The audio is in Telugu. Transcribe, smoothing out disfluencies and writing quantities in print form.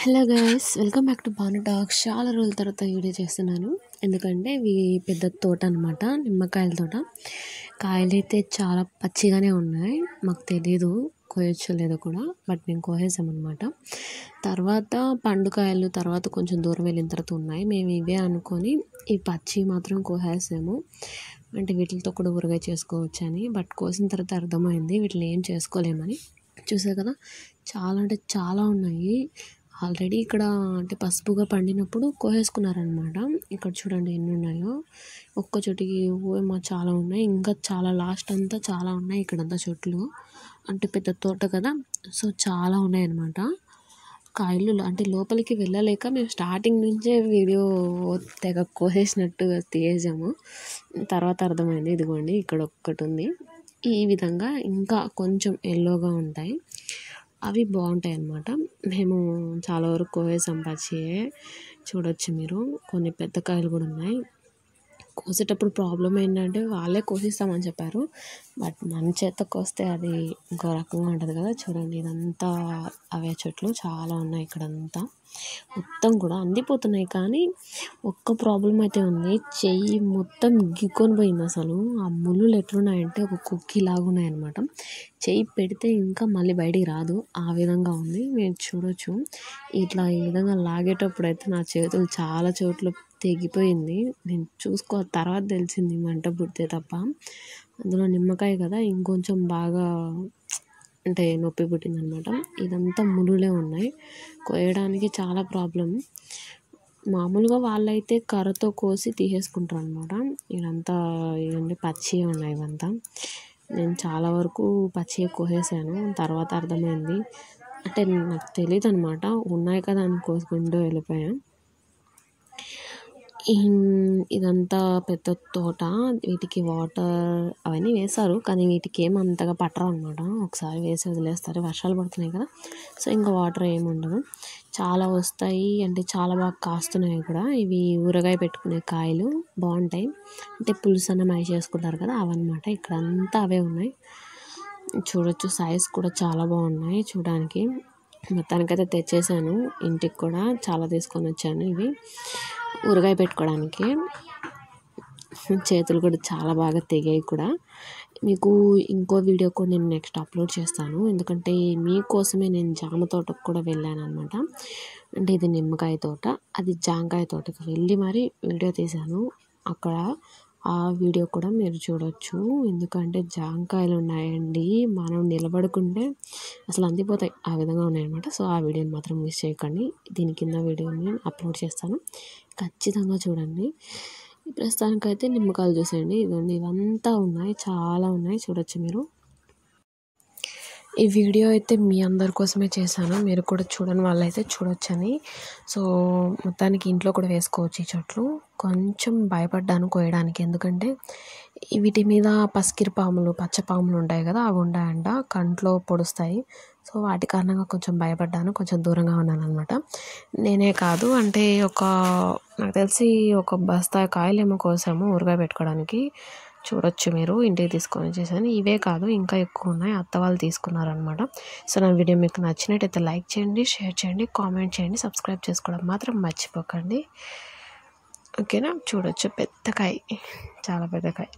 Hello guys, welcome back to Bhanu talks. చాలా రోజుల తర్వాత వీడియో చేస్తున్నాను. ఎందుకంటే ఇవి పెద్ద తోట అనమాట, నిమ్మకాయల తోట. కాయలు అయితే చాలా పచ్చిగానే ఉన్నాయి. మాకు తెలీదు కోయొచ్చో లేదో కూడా, బట్ మేము కోసేసామన్నమాట. తర్వాత పండుకాయలు తర్వాత కొంచెం దూరం వెళ్ళిన తర్వాత ఉన్నాయి. మేము ఇవే అనుకొని ఈ పచ్చి మాత్రం కోసేసాము. అంటే వీటితో కూడా ఊరగాయ చేసుకోవచ్చు అని. బట్ కోసిన తర్వాత అర్థమైంది వీటిని ఏం చేసుకోలేమని. చూసారు కదా, చాలా అంటే చాలా ఉన్నాయి. ఆల్రెడీ ఇక్కడ అంటే పసుపుగా పండినప్పుడు కోసేసుకున్నారనమాట. ఇక్కడ చూడండి ఎన్ని ఉన్నాయో, ఒక్క చోటికి ఏమో చాలా ఉన్నాయి. ఇంకా చాలా లాస్ట్ అంతా చాలా ఉన్నాయి. ఇక్కడంతా చెట్లు అంటే పెద్ద తోట కదా, సో చాలా ఉన్నాయన్నమాట. కాయలు అంటే లోపలికి వెళ్ళలేక మేము స్టార్టింగ్ నుంచే వీడియో తెగ కోసేసినట్టు తీసాము. తర్వాత అర్థమైంది, ఇదిగోండి ఇక్కడ ఒక్కటి ఉంది. ఈ విధంగా ఇంకా కొంచెం ఎల్లోగా ఉంటాయి, అవి బాగుంటాయి అన్నమాట. మేము చాలా వరకు కోసేసాం పచ్చియే. చూడొచ్చు మీరు, కొన్ని పెద్ద కాయలు కూడా ఉన్నాయి. కోసేటప్పుడు ప్రాబ్లం ఏంటంటే వాళ్ళే కోసిస్తామని చెప్పారు, బట్ మన చేత కోస్తే అది ఇంకో రకంగా ఉంటుంది కదా. చూడండి ఇదంతా అవే చెట్లు చాలా ఉన్నాయి. ఇక్కడంతా మొత్తం కూడా అందిపోతున్నాయి. కానీ ఒక్క ప్రాబ్లం అయితే ఉంది, చెయ్యి మొత్తం గిక్కొని పోయింది. అసలు ఆ ముళ్ళులు ఎట్లున్నాయంటే ఒక కుక్కీ లాగా ఉన్నాయన్నమాట. చెయ్యి పెడితే ఇంకా మళ్ళీ బయటికి రాదు, ఆ విధంగా ఉంది. మీరు చూడొచ్చు, ఇట్లా ఈ విధంగా లాగేటప్పుడు అయితే నా చేతులు చాలా చోట్ల తెగిపోయింది. నేను తర్వాత తెలిసింది మంట పుడితే తప్ప. అందులో నిమ్మకాయ కదా, ఇంకొంచెం బాగా అంటే నొప్పి పుట్టిందనమాట. ఇదంతా ములులే ఉన్నాయి, కోయడానికి చాలా ప్రాబ్లం. మామూలుగా వాళ్ళైతే కర్రతో కోసి తీసేసుకుంటారు అనమాట. ఇదంతా ఇవన్నీ పచ్చిగా ఉన్నాయి ఇవంతా. నేను చాలా వరకు పచ్చిగా కోసేసాను. తర్వాత అర్థమైంది, అంటే నాకు తెలియదు అనమాట, ఉన్నాయి కదా అని కోసుకుంటూ వెళ్ళిపోయాను. ఇదంతా పెద్ద తోట, వీటికి వాటర్ అవన్నీ వేశారు, కానీ వీటికి ఏం అంతగా పట్టరు అనమాట. ఒకసారి వేసి వదిలేస్తారు, వర్షాలు పడుతున్నాయి కదా, సో ఇంకా వాటర్ ఏమి ఉండదు. చాలా వస్తాయి, అంటే చాలా బాగా కాస్తున్నాయి కూడా. ఇవి ఊరగాయ పెట్టుకునే కాయలు బాగుంటాయి, అంటే పులుసు అన్నం అవి చేసుకుంటారు కదా అవన్నమాట. ఇక్కడ అంతా అవే ఉన్నాయి. చూడొచ్చు, సైజ్ కూడా చాలా బాగున్నాయి చూడడానికి. మొత్తానికైతే తెచ్చేసాను, ఇంటికి కూడా చాలా తీసుకొని వచ్చాను. ఇవి ఊరగాయ పెట్టుకోవడానికి. చేతులు కూడా చాలా బాగా తెగాయి కూడా. మీకు ఇంకో వీడియో కూడా నేను నెక్స్ట్ అప్లోడ్ చేస్తాను, ఎందుకంటే మీకోసమే నేను జామ తోటకు కూడా వెళ్ళాను అనమాట. అంటే ఇది నిమ్మకాయ తోట, అది జాంకాయ తోటకి వెళ్ళి మరి వీడియో తీశాను. అక్కడ ఆ వీడియో కూడా మీరు చూడొచ్చు. ఎందుకంటే జాంకాయలు ఉన్నాయండి, మనం నిలబడుకుంటే అసలు అందిపోతాయి, ఆ విధంగా ఉన్నాయన్నమాట. సో ఆ వీడియోని మాత్రం మిస్ చేయకండి. దీని కింద వీడియోని అప్లోడ్ చేస్తాను, ఖచ్చితంగా చూడండి. ప్రస్తుతానికైతే నిమ్మకాయలు చూసేయండి, ఇవన్నీ ఇవంతా ఉన్నాయి, చాలా ఉన్నాయి, చూడొచ్చు మీరు. ఈ వీడియో అయితే మీ అందరి కోసమే చేశాను, మీరు కూడా చూడని వాళ్ళైతే చూడొచ్చని. సో మొత్తానికి ఇంట్లో కూడా వేసుకోవచ్చు ఈ చెట్లు. కొంచెం భయపడ్డాను కోయడానికి, ఎందుకంటే వీటి మీద పసికిరి పాములు, పచ్చపాములు ఉంటాయి కదా, అవి ఉంటాయంట, కంట్లో పొడుస్తాయి. సో వాటి కారణంగా కొంచెం భయపడ్డాను, కొంచెం దూరంగా ఉన్నాను అనమాట. నేనే కాదు, అంటే నాకు తెలిసి ఒక బస్తా కాయలేమో కోసాము ఊరగాయ పెట్టుకోవడానికి. చూడొచ్చు మీరు, ఇంటికి తీసుకొని వచ్చేసాను. ఇవే కాదు ఇంకా ఎక్కువ ఉన్నాయి, అత్త వాళ్ళు తీసుకున్నారనమాట. సో నా వీడియో మీకు నచ్చినట్టయితే లైక్ చేయండి, షేర్ చేయండి, కామెంట్ చేయండి, సబ్స్క్రైబ్ చేసుకోవడం మాత్రం మర్చిపోకండి. ఓకేనా. చూడొచ్చు, పెద్ద కాయ, చాలా పెద్ద కాయ.